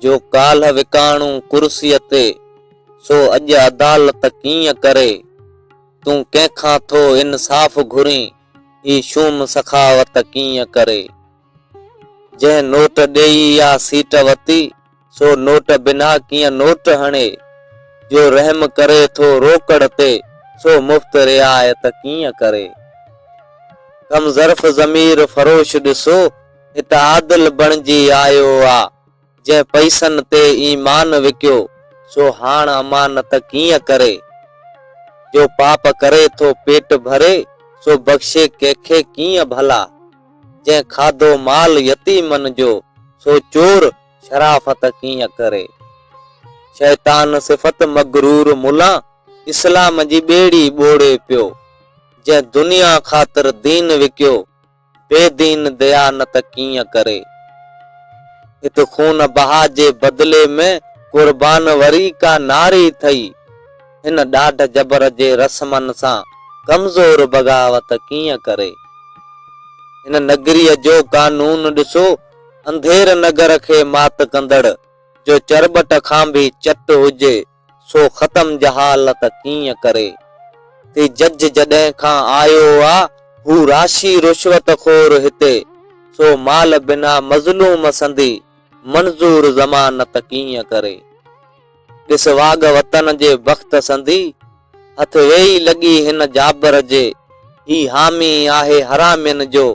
जो काल्ह विकाणू कुर्सीअ ते सो अॼु अदालत कीअं करे। तूं कंहिंखां थो इंसाफ़ घुरी ही शूम सखावत कीअं करे। जंहिं नोट ॾेई या सीट वती सो नोट बिना कीअं नोट हणे। जो रहम करे थो रोकड़ ते सो मुफ़्त रिआयत कीअं करे। कम ज़र्फ़ ज़मीर फरोश ॾिसो हित आदिल बणिजी आयो आ। जंहिं पैसनि ते ईमान विकियो सो हाण अमानत कीअं करे। जो पाप करे थो पेट भरे सो बख़्शे कंहिंखे कीअं भला। जंहिं खाधो माल यतीमन जो सो चोर शराफ़त कीअं करे। शैतान सिफ़त मगरूर मुला इस्लाम जी ॿेड़ी ॿोड़े पियो। जंहिं दुनिया ख़ातिर दीन विकियो बेदीन दयानत कीअं करे। हित खून बहा जे बदिले में कुर्बान वरी का नारी थई। हिन ॾाढ जबर जे रस्मनि सां कमज़ोर बग़ावत कीअं करे। हिन नगरीअ जो कानून ॾिसो अंधेर नगर खे मात कंदड़। जो चरबट खां बि चट हुजे सो ख़तम जहालत कीअं करे। ते जज जॾहिं खां आयो आ हू राशि रुश्वत खोर हिते सो माल बिना मज़लूम संदी मंज़ूर ज़मानत कीअं करे। ॾिस वाग वतन जे वक़्त संदी हथ वेही लॻी हिन जाबर जे। ही हामी आहे हरामिन जो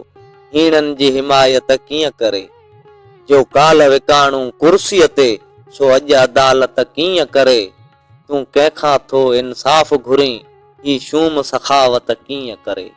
हीणनि जी हिमायत कीअं करे। जो काल्ह विकाणू कुर्सीअ ते सो अॼु अदालत कीअं करे। तूं कंहिंखां थो इंसाफ़ घुरी ही शूम सखावत कीअं करे।